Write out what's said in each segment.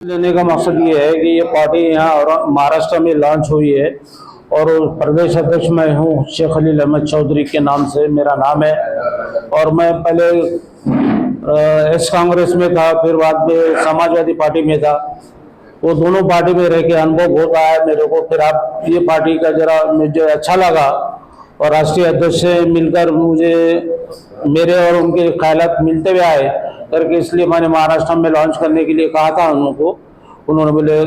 लेने का मकसद ये है कि ये पार्टी यहाँ और महाराष्ट्र में लॉन्च हुई है और प्रदेश अध्यक्ष मैं हूँ शेख खलील अहमद चौधरी के नाम से मेरा नाम है। और मैं पहले एस कांग्रेस में था, फिर बाद में समाजवादी पार्टी में था। वो दोनों पार्टी में रह के अनुभव बहुत आया मेरे को। फिर आप ये पार्टी का जरा मुझे अच्छा लगा और राष्ट्रीय अध्यक्ष से मिलकर मुझे मेरे और उनके ख्यालात मिलते हुए आए करके, इसलिए मैंने महाराष्ट्र में लॉन्च करने के लिए कहा था उनको। उन्होंने बोले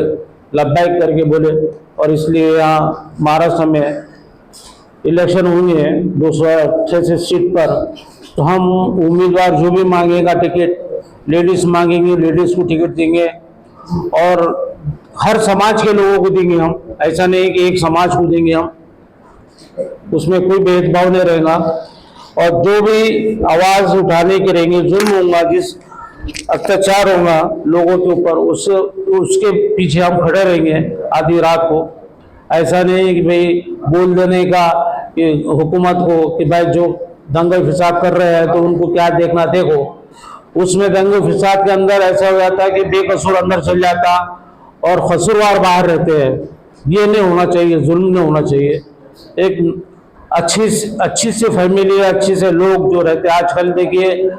लब्बैक करके बोले, और इसलिए यहाँ महाराष्ट्र में इलेक्शन हुई है 288 सीट पर। तो हम उम्मीदवार जो भी मांगेगा टिकट, लेडीज मांगेंगे लेडीज को टिकट देंगे और हर समाज के लोगों को देंगे हम। ऐसा नहीं कि एक समाज को देंगे हम, उसमें कोई भेदभाव नहीं रहेगा। और जो भी आवाज उठाने के रहेंगे, जुल्म होगा, जिस अत्याचार होगा लोगों के ऊपर, उसके पीछे हम खड़े रहेंगे आधी रात को। ऐसा नहीं कि भाई बोल देने का कि हुकूमत को कि भाई जो दंगल फिसाद कर रहे हैं तो उनको क्या देखना, देखो उसमें दंगल फिसाद के अंदर ऐसा हो जाता है कि बेकसूर अंदर चल जाता और कसूरवार बाहर रहते हैं। ये नहीं होना चाहिए, जुल्म नहीं होना चाहिए। एक अच्छी से फैमिली, अच्छी से लोग जो रहते हैं, आजकल देखिए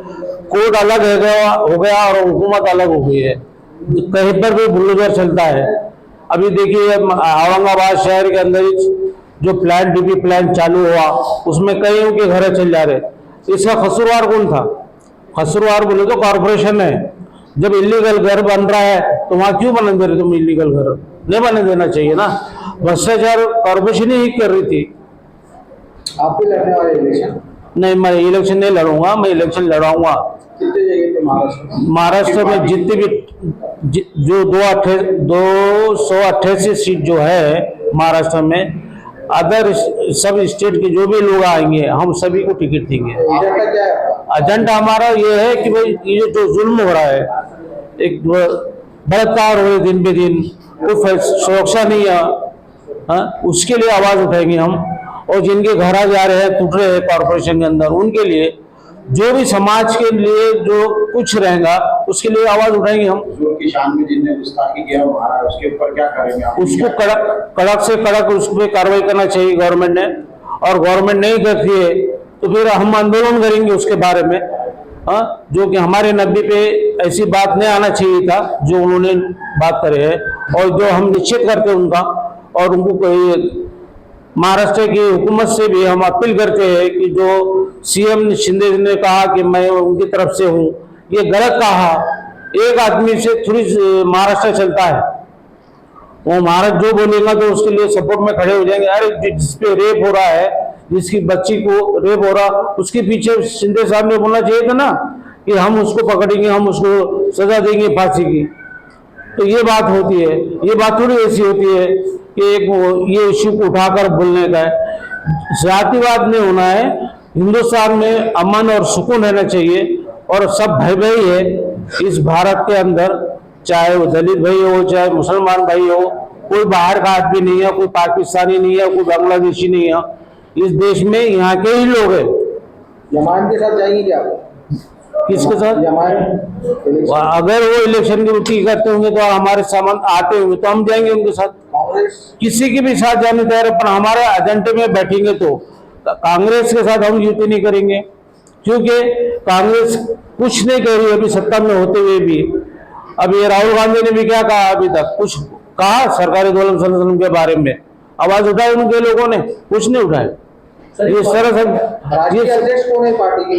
कोड अलग हो गया और हुकूमत अलग हो गई है, कहीं पर भी बुलडोजर चलता है। अभी देखिए औरंगाबाद शहर के अंदर जो प्लान डीपी प्लान चालू हुआ, उसमें कईयों के घर चल जा रहे। इसका कसूरवार कौन था? कसूरवार बोले तो कॉर्पोरेशन है। जब इलीगल घर बन रहा है तो वहां क्यों बने दे रहे तुम? इलीगल घर नहीं बने देना चाहिए ना। भ्रष्टाचार कॉर्पोरेशन ही कर रही थी। आप भी लड़ने वाले इलेक्शन? नहीं, मैं इलेक्शन नहीं लड़ूंगा। मैं इलेक्शन लड़ाऊंगा कितने जगह पे महाराष्ट्र में जितनी भी जो 288 सीट जो है महाराष्ट्र में, अदर सब स्टेट के जो भी लोग आएंगे हम सभी को टिकट देंगे। एजेंडा क्या है? एजेंडा हमारा ये है कि भाई ये जो जुल्म हो रहा है, एक बलात्कार हो रहे दिन पे दिन, कोई सुरक्षा नहीं है, उसके लिए आवाज उठाएंगे हम। और जिनके घर जा रहे हैं, टूट रहे हैं कॉर्पोरेशन के अंदर, उनके लिए, जो भी समाज के लिए जो कुछ रहेगा उसके लिए आवाज उठाएंगे हम। की शान में जिनने गुस्ताखी किया मारा, उसके ऊपर क्या करेंगे आप? उसको कड़क से कड़क उस पर कार्रवाई करना चाहिए गवर्नमेंट ने। और गवर्नमेंट नहीं करती है तो फिर हम आंदोलन करेंगे उसके बारे में। जो कि हमारे नब्बे पे ऐसी बात नहीं आना चाहिए था जो उन्होंने बात करे है, और जो हम निश्चित करते हैं उनका। और उनको महाराष्ट्र की हुकूमत से भी हम अपील करते हैं कि जो सीएम शिंदे ने कहा कि मैं उनकी तरफ से हूँ, ये गलत कहा। एक आदमी से थोड़ी महाराष्ट्र चलता है। वो महाराष्ट्र जो बोलेगा तो उसके लिए सपोर्ट में खड़े हो जाएंगे। अरे जिसपे रेप हो रहा है, जिसकी बच्ची को रेप हो रहा, उसके पीछे शिंदे साहब ने बोलना चाहिए था ना कि हम उसको पकड़ेंगे, हम उसको सजा देंगे फांसी की। तो ये बात होती है। ये बात थोड़ी ऐसी होती है कि एक ये इश्यू को उठाकर बोलने का है। जातिवाद नहीं होना है। हिंदुस्तान में अमन और सुकून रहना चाहिए और सब भाई भाई है इस भारत के अंदर, चाहे वो दलित भाई हो, चाहे मुसलमान भाई हो। कोई बाहर का आदमी नहीं है, कोई पाकिस्तानी नहीं है, कोई बांग्लादेशी नहीं है। इस देश में यहाँ के ही लोग हैं। जमात के साथ जाएंगे क्या? किसके साथ? अगर वो इलेक्शन की ड्यूटी करते होंगे तो हमारे सामान आते होंगे तो हम जाएंगे उनके साथ। किसी के भी साथ जाने तैयार, पर हमारे एजेंडे में बैठेंगे तो कांग्रेस के साथ हम युति नहीं करेंगे, क्योंकि कांग्रेस कुछ नहीं कह रही अभी सत्ता में होते हुए भी। अभी राहुल गांधी ने भी क्या कहा? अभी तक कुछ कहा सरकारी दौलत संरक्षण के बारे में? आवाज उठाई उनके लोगों ने? कुछ नहीं उठाए। ये सरासर राष्ट्रीय अध्यक्ष कौन है पार्टी की?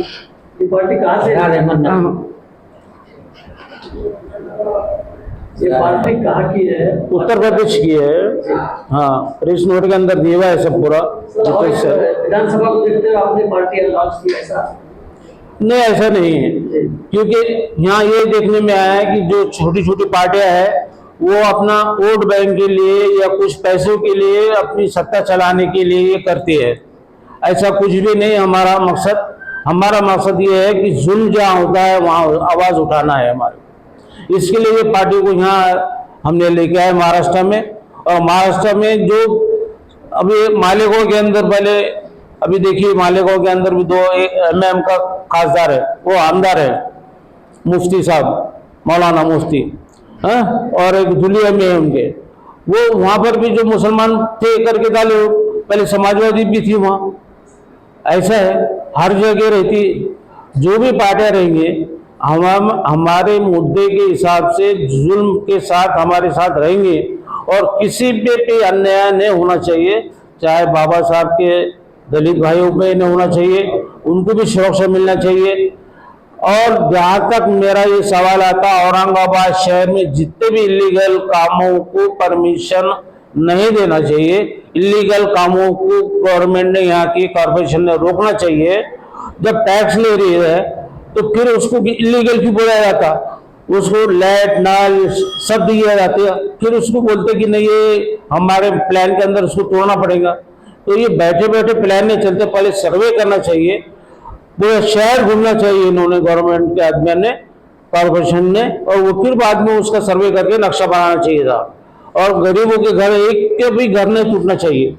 ये पार्टी कहाँ से आ रहे हैं? ये पार्टी कहाँ की है? उत्तर प्रदेश की है। हाँ, प्रेस नोट के अंदर दिया हुआ है सब पूरा। विधानसभा को देखते हुए आपने पार्टी लॉन्च की? ऐसा नहीं, ऐसा नहीं है, क्योंकि यहाँ ये देखने में आया है कि जो छोटी छोटी पार्टियां हैं वो अपना वोट बैंक के लिए या कुछ पैसों के लिए अपनी सत्ता चलाने के लिए ये करती है। ऐसा कुछ भी नहीं। हमारा मकसद ये है कि जुल्म जहाँ होता है वहाँ आवाज उठाना है हमारे। इसके लिए ये पार्टी को यहाँ हमने लेके आए महाराष्ट्र में। और महाराष्ट्र में जो अभी मालेगांव के अंदर, पहले अभी देखिए मालेगांव के अंदर भी 2 MM का खासदार है, वो आमदार है, मुफ्ती साहब, मौलाना मुफ्ती। हाँ, और एक धुलिया में है उनके, वो वहां पर भी जो मुसलमान थे करके डाले हो, पहले समाजवादी भी थी वहां। ऐसा है, हर जगह रहती, जो भी पार्टियां रहेंगे हम हमारे मुद्दे के हिसाब से जुल्म के साथ हमारे साथ रहेंगे, और किसी पे अन्याय नहीं होना चाहिए, चाहे बाबा साहब के दलित भाइयों पे नहीं होना चाहिए, उनको भी सुरक्षा मिलना चाहिए। और जहां तक मेरा ये सवाल आता, औरंगाबाद शहर में जितने भी इलीगल कामों को परमिशन नहीं देना चाहिए, इलीगल कामों को गवर्नमेंट ने, यहाँ की कॉर्पोरेशन ने रोकना चाहिए। जब टैक्स ले रही है तो फिर उसको इलीगल क्यों बोला जाता, उसको लाइट नाल सब दिए जाते हैं, फिर उसको बोलते कि नहीं ये हमारे प्लान के अंदर उसको तोड़ना पड़ेगा। तो ये बैठे बैठे प्लान नहीं चलते, पहले सर्वे करना चाहिए, पूरा शहर घूमना चाहिए इन्होंने, गवर्नमेंट के आदमी ने, कॉर्पोरेशन ने, और वो फिर बाद में उसका सर्वे करके नक्शा बनाना चाहिए था। और गरीबों के घर एक के भी घर नहीं टूटना चाहिए।